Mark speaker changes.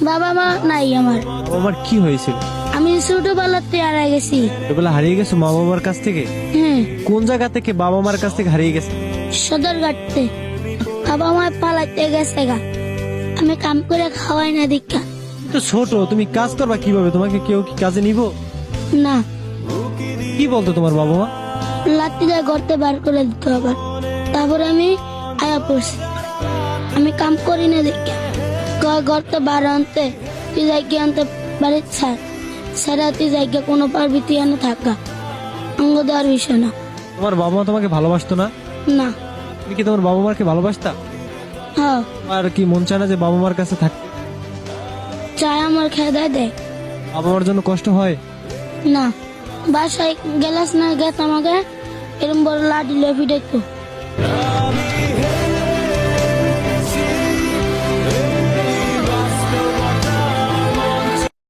Speaker 1: বাবা মা নাই আমার।
Speaker 2: আমার কি হয়েছিল?
Speaker 1: আমি ছোটবেলাতে হারিয়ে গেছি।
Speaker 2: ছোটবেলা হারিয়ে গেছো মা বাবার কাছ থেকে?
Speaker 1: হ্যাঁ,
Speaker 2: কোন জায়গা থেকে বাবা মার কাছ থেকে হারিয়ে গেছে?
Speaker 1: সদরঘাটতে। বাবা মা পালাতে গেছে গা, আমি কাম করে খাওয়াই না দীক্ষা।
Speaker 2: তো ছোট, তুমি কাজ করবা কিভাবে? তোমাকে কেউ কি কাজে নিব?
Speaker 1: না,
Speaker 2: কি বলতো তোমার বাবা মা?
Speaker 1: লাত্তি দিয়ে গর্তে বার করে দিত আবার। তারপরে আমি আয়া পড়ছি, আমি কাম করি না দীক্ষা। গর্তে বার আনতে তুই জায়গা আনতে বাড়ির ছাড় ছাড়া তুই জায়গা কোনো পারবি তুই এনে থাকা অঙ্গ দেওয়ার বিষয় না।
Speaker 2: তোমার বাবা মা তোমাকে ভালোবাসতো না?
Speaker 1: না।
Speaker 2: তুমি কি তোমার বাবা মাকে ভালোবাসতা?
Speaker 1: হ্যাঁ,
Speaker 2: আর কি মন চায় না যে বাবা মার কাছে থাকতে?
Speaker 1: চায় আমার খেয়ে দেয়।
Speaker 2: বাবা মার জন্য কষ্ট হয়?
Speaker 1: না, বাসায় গেলাস না গেত আমাকে এরম বড় লাঠি লেফি দেখতো।